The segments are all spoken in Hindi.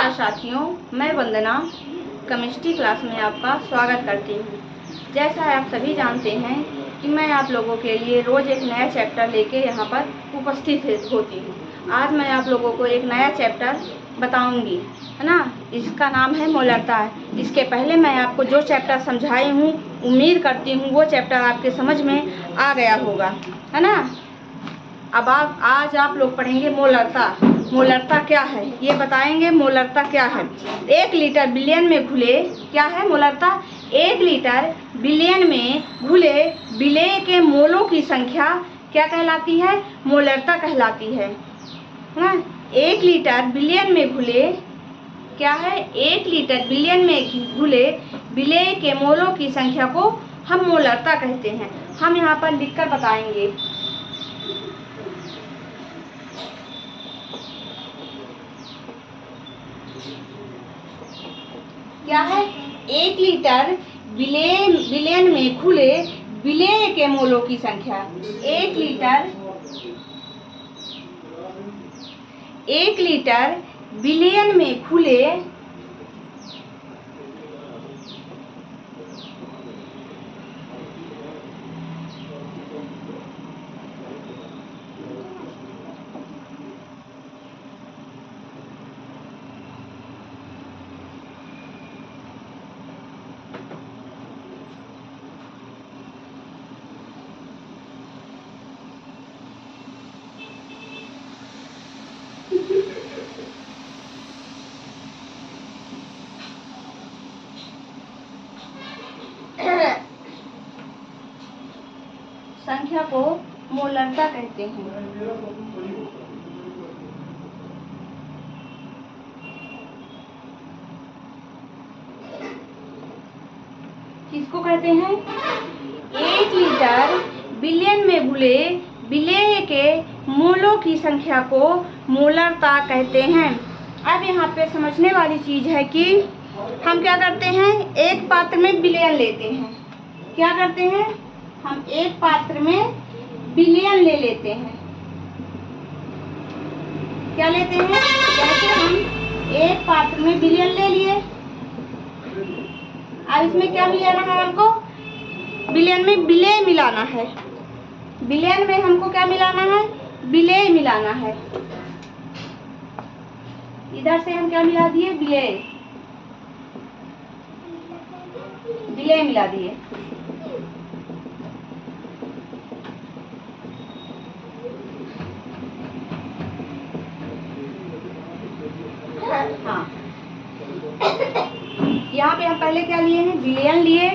नमस्कार साथियों, मैं वंदना केमिस्ट्री क्लास में आपका स्वागत करती हूँ। जैसा आप सभी जानते हैं कि मैं आप लोगों के लिए रोज़ एक नया चैप्टर लेके यहाँ पर उपस्थित होती हूँ। आज मैं आप लोगों को एक नया चैप्टर बताऊँगी, है ना। इसका नाम है मोलरता। इसके पहले मैं आपको जो चैप्टर समझाई हूँ, उम्मीद करती हूँ वो चैप्टर आपके समझ में आ गया होगा, है ना। अब आज आप लोग पढ़ेंगे मोलरता। मोलरता क्या है ये बताएंगे। मोलरता क्या है? 1 लीटर बिलियन में घुले, क्या है मोलरता? 1 लीटर बिलियन में घुले विलेय के मोलों की संख्या क्या कहलाती है? मोलरता कहलाती है ना। 1 लीटर बिलियन में घुले, क्या है? 1 लीटर बिलियन में घुले विलेय के मोलों की संख्या को हम मोलरता कहते हैं। हम यहाँ पर लिखकर बताएंगे। क्या है? 1 लीटर बिलियन में घुले विलेय के मोलों की संख्या। 1 लीटर बिलियन में घुले संख्या को मोलरता कहते हैं। किसको कहते हैं? 1 लीटर बिलियन में घुले विलेय के मोलों की संख्या को मोलरता कहते हैं। अब यहाँ पे समझने वाली चीज है कि हम क्या करते हैं, एक पात्र में बिलियन लेते हैं। क्या करते हैं? हम एक पात्र में बिलियन ले लेते हैं। क्या लेते हैं? जैसे हम एक पात्र में बिलियन ले लिए, अब इसमें क्या मिलाना है हमको? बिलियन में विलेय मिलाना है। बिलियन में हमको क्या मिलाना है? विलेय मिलाना है। इधर से हम क्या मिला दिए? विलेय मिला दिए। हाँ, यहाँ पे हम पहले क्या लिए हैं? बिलियन लिए,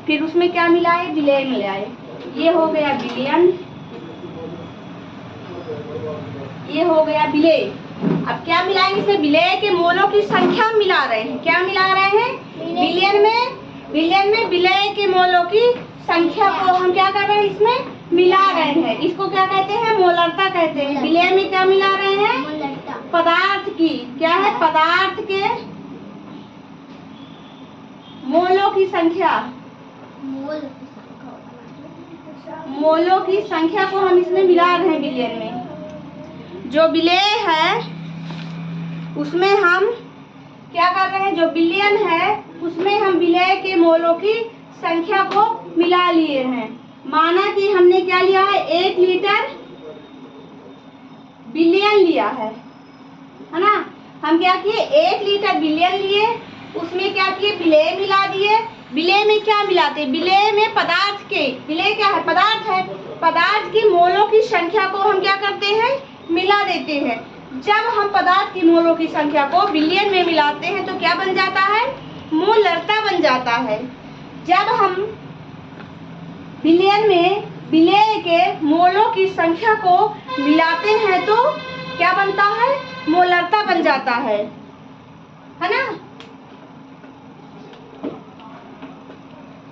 फिर उसमें क्या मिलाए? विलेय मिलाए। ये हो गया बिलियन, ये हो गया विलेय। अब क्या मिलाएंगे इसमें? विलेय के मोलों की संख्या मिला रहे हैं। क्या मिला रहे हैं? बिलियन में विलेय के मोलों की संख्या को हम क्या कर रहे हैं? इसमें मिला रहे हैं। इसको क्या कहते हैं? मोलरता कहते हैं। विलेय में क्या मिला रहे हैं? पदार्थ की, क्या है? पदार्थ के मोलों की संख्या, मोलों की संख्या को हम इसमें मिला रहे हैं। बिलियन में जो विलेय है उसमें हम क्या कर रहे हैं? जो बिलियन है उसमें हम विलेय के मोलों की संख्या को मिला लिए हैं। माना कि हमने क्या लिया है? 1 लीटर बिलियन लिया है ना। हम क्या किए? 1 लीटर बिलियन लिए, उसमें क्या किए? विलेय मिला दिए। विलेय में क्या मिलाते? विलेय में पदार्थ के, विलेय क्या है? पदार्थ है। पदार्थ की मोलों की संख्या को हम क्या करते हैं? मिला देते हैं। जब हम पदार्थ की मोलों की संख्या को बिलियन में मिलाते हैं तो क्या बन जाता है? मोलरता बन जाता है। जब हम बिलियन में विलेय के मोलों की संख्या को मिलाते हैं तो क्या बनता है? मोलरता बन जाता है ना।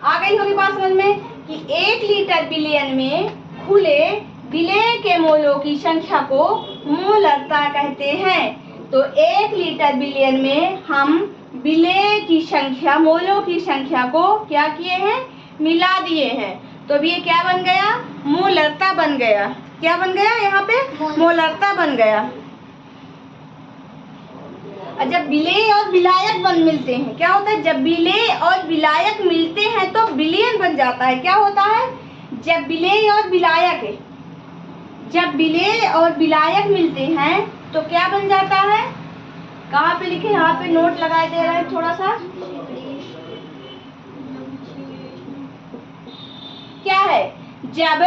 आ गई होगी बात समझ में कि 1 लीटर बिलियन में घुले विलेय के मोलों की संख्या को मोलरता कहते हैं। तो 1 लीटर बिलियन में हम विलेय की संख्या, मोलों की संख्या को क्या किए हैं? मिला दिए हैं। तो अब ये क्या बन गया? मोलरता बन गया। क्या बन गया? यहाँ पे मोलरता बन गया। और जब विलेय और विलायक बन मिलते हैं क्या होता है? जब विलेय और विलायक मिलते हैं तो विलयन बन जाता है। क्या होता है? जब विलेय और विलायक मिलते हैं तो क्या बन जाता है? कहाँ पे लिखे? यहाँ पे नोट लगाए दे रहे हैं थोड़ा सा। क्या है? जब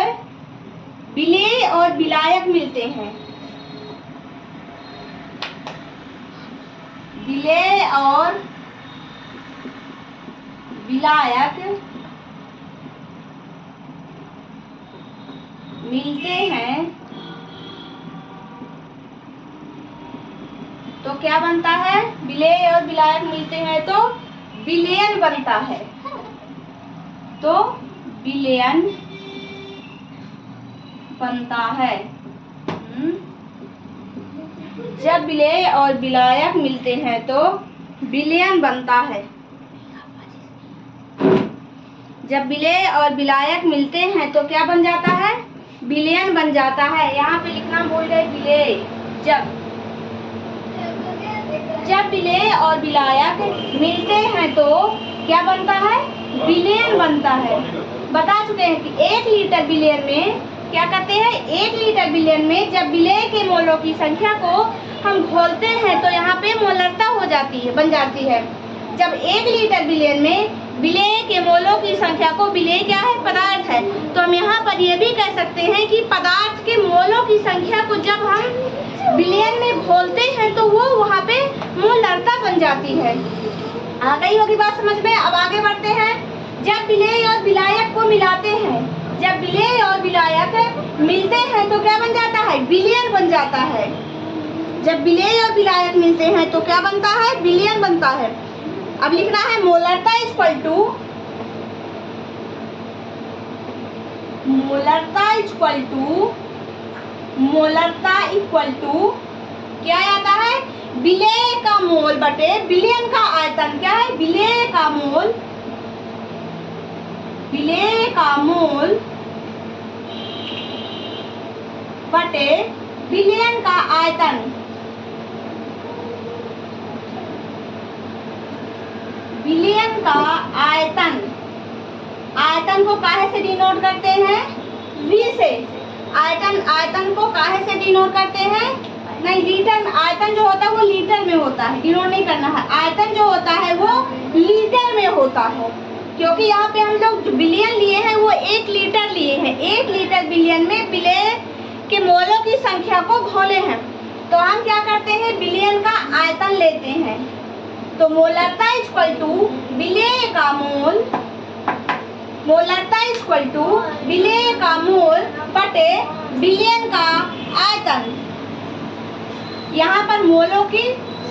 विलेय और विलायक मिलते हैं, विलेय और विलायक मिलते हैं तो क्या बनता है? विलेय और विलायक मिलते हैं तो विलयन बनता है। तो विलयन बनता है। जब विलेय और विलायक मिलते हैं तो विलयन बनता है। जब विलेय और विलायक मिलते हैं तो क्या बन जाता है? विलयन बन जाता है। यहाँ पे लिखना बोल रहे विलेय। जब विलेय और विलायक मिलते हैं तो क्या बनता है? विलयन बनता है। बता चुके हैं कि 1 लीटर विलयन में क्या करते हैं? 1 लीटर विलयन में जब विलेय के मोलों की संख्या को हम घोलते हैं तो यहाँ पे मोलरता हो जाती है, बन जाती है। जब 1 लीटर विलयन में विलेय के मोलों की संख्या को, विलेय क्या है? पदार्थ है, तो हम यहाँ पर ये भी कह सकते हैं कि पदार्थ के मोलों की संख्या को जब हम विलयन में घोलते हैं तो वो वहाँ पे मोलरता बन जाती है। आ गई होगी बात समझ में? अब आगे बढ़ते हैं। जब विलेय और विलायक को मिलाते हैं, जब विलेय और विलायक मिलते हैं तो क्या बन जाता है? विलयन बन जाता है। जब विलेय और विलायक मिलते हैं तो क्या बनता है? विलयन बनता है। अब लिखना है मोलरता इक्वल टू क्या आता है? विलेय का मोल बटे विलयन का आयतन। क्या है? विलेय का मोल बटे विलयन का आयतन। विलयन का आयतन, आयतन को काहे से डिनोट करते हैं? V से। आयतन को काहे से डिनोट करते हैं? नहीं, लीटर। आयतन जो होता है वो लीटर में होता है, डिनोट नहीं करना है। आयतन जो होता है वो लीटर में होता है, क्योंकि यहाँ पे हम लोग जो विलयन लिए हैं वो 1 लीटर लिए हैं। 1 लीटर विलयन में विलेय के मोलों की संख्या को घोले हैं, तो हम क्या करते हैं? विलयन का आयतन लेते हैं। तो मोलरता इक्वल टू विलेय का मोल, मोलरता इक्वल टू विलेय का मोल बटे विलयन का आयतन। यहाँ पर मोलों की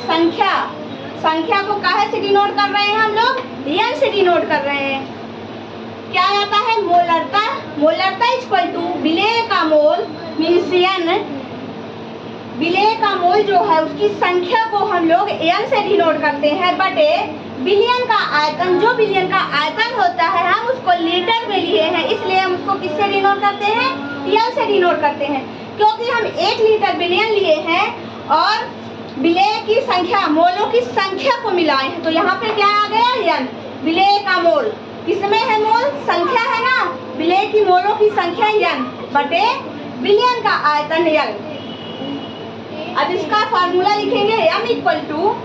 संख्या को काहे से डिनोट कर रहे हैं हम लोग? n से डिनोट कर रहे हैं। क्या आता है? मोलरता इक्वल टू विलेय का मोल मीन्स n। विलेय का मोल जो है उसकी संख्या को हम लोग n से डिनोट करते हैं बटे विलयन का आयतन। जो विलयन का आयतन होता है हम उसको लीटर में लिए हैं, इसलिए हम उसको किससे डिनोट करते हैं? n से डिनोट करते हैं, क्योंकि हम 1 लीटर विलयन लिए हैं और विलेय की संख्या, मोलों की संख्या को मिलाए हैं, तो यहाँ पे क्या आ गया? n। विलेय का मोल किसमें है? मोल संख्या है ना, विलेय की मोलों की संख्या n बटे विलयन का आयतन n। अब इसका फार्मूला लिखेंगे m equal to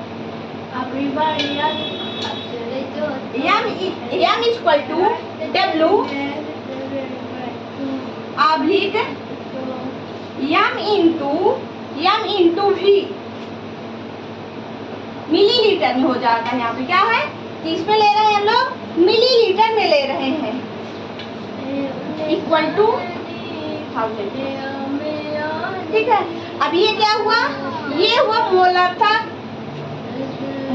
W oblique m into V millilitre में हो जाता है। यहाँ पे क्या है? किसमें ले रहे हैं हम लोग? मिलीलीटर में ले रहे हैं। Equal to 1000। ठीक है। अब ये क्या हुआ? ये हुआ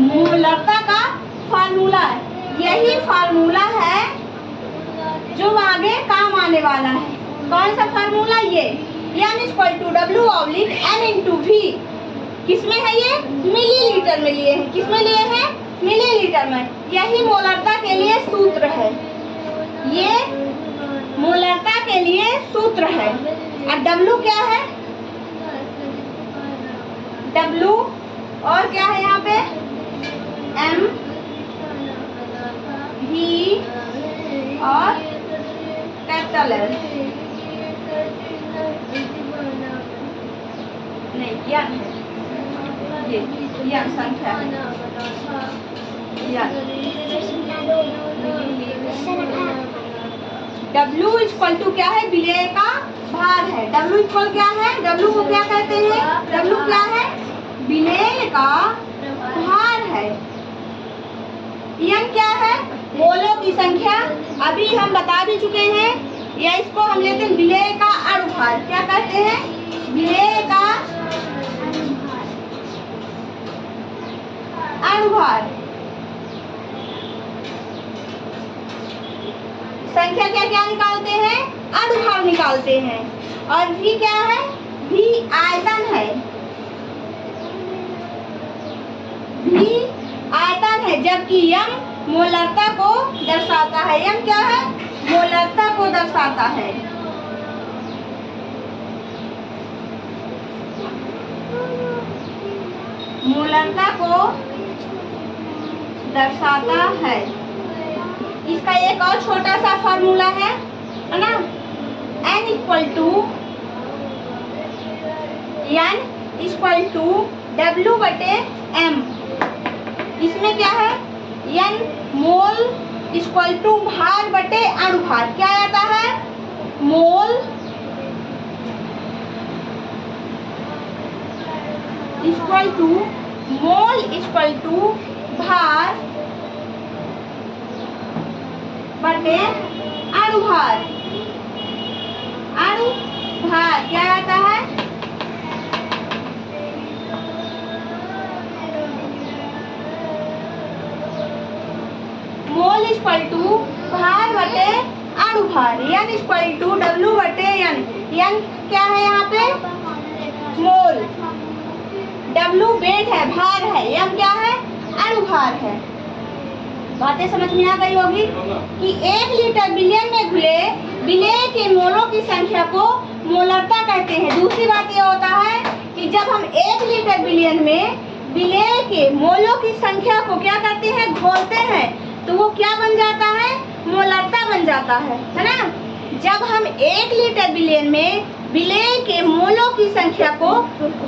मोलरता का फार्मूला है। यही फार्मूला है जो आगे काम आने वाला है। कौन सा फार्मूला? ये m equal to W oblique n into V। किसमें है ये? मिलीलीटर में लिए हैं। किसमें लिए हैं? मिलीलीटर में। यही मोलरता के लिए सूत्र है, ये मोलरता के लिए सूत्र है। और W क्या है? W और क्या है यहाँ पे M V और कैपिटल L नहीं यन है, ये यन संख्या है यन। W इक्वल टू क्या है, विलेय का भार है। W इक्वल क्या है, W को क्या कहते हैं, W क्या है, विलेय का भार है। N क्या है, मोलों की संख्या। अभी हम बता भी चुके हैं, या इसको हम लेते हैं विलेय का अणुभार। क्या कहते हैं, विलेय का अणुभार। संख्या क्या क्या निकालते हैं, अणुभार निकालते हैं। और V क्या है, V आयतन है, V आयतन है, जबकि M मोलरता को दर्शाता है। M क्या है, मोलरता को दर्शाता है। मोलरता को दर्शाता है। इसका एक और छोटा सा फॉर्मूला है ना, N इक्वल टू W बटे M। इसमें क्या है, N मोल इक्वल टू भार बटे अणुभार। क्या आता है, मोल इक्वल टू भार बटे अणुभार। अणुभार क्या आता है, मोल इक्वल टू भार बटे अणुभार। N इक्वल टू W बटे N। N क्या है यहाँ पे, मोल, W वेट है, भार है, M क्या है, अणुभार है। बातें समझ में आ गई होगी कि 1 लीटर विलयन में घुले विलेय के मोलों की संख्या को मोलरता कहते हैं। दूसरी बात यह होता है कि जब हम 1 लीटर विलयन में विलेय के मोलों की संख्या को क्या करते हैं, घोलते हैं, तो वो क्या बन जाता है, मोलरता बन जाता है ना। जब हम 1 लीटर विलयन में विलेय के मोलों की संख्या को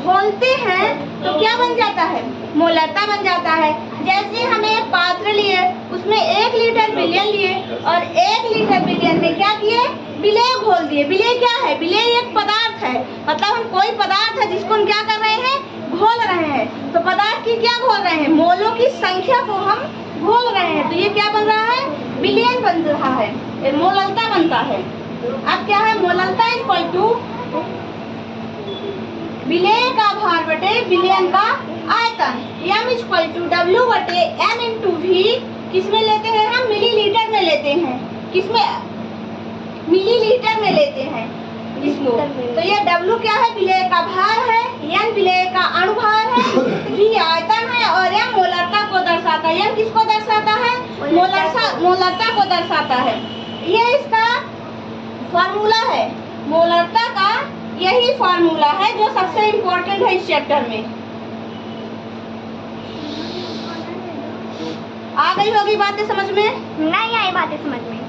घोलते हैं तो क्या बन जाता है, मोलरता बन जाता है। जैसे हम एक पात्र लिए, उसमें 1 लीटर विलयन लिए और 1 लीटर विलयन में क्या किए, विलेय घोल दिए। विलेय क्या है, विलेय एक पदार्थ है, मतलब हम कोई पदार्थ है जिसको हम क्या कर रहे हैं, घोल रहे हैं। तो पदार्थ की क्या घोल रहे हैं, मोलों की संख्या को हम घोल रहे हैं, तो ये क्या बन रहा है, विलयन बन रहा है, मोलरता बनता है। अब क्या है, मोलरता इक्वल टू विलेय का भार बटे विलयन का आयतन। M इक्वल टू W बटे M इंटू V। किसमें लेते हैं हम, मिलीलीटर में लेते हैं। किसमें, मिलीलीटर में लेते हैं इसको। तो ये W क्या है, विलेय का भार है, N विलेय का अणुभार है, V आयतन है और M मोलरता को दर्शाता है। M किसको दर्शाता है, मोलरता को दर्शाता है। ये इसका फॉर्मूला है, मोलरता का यही फॉर्मूला है जो सबसे इम्पोर्टेंट है इस चैप्टर में। आ गई होगी बातें समझ में, नहीं आई बातें समझ में।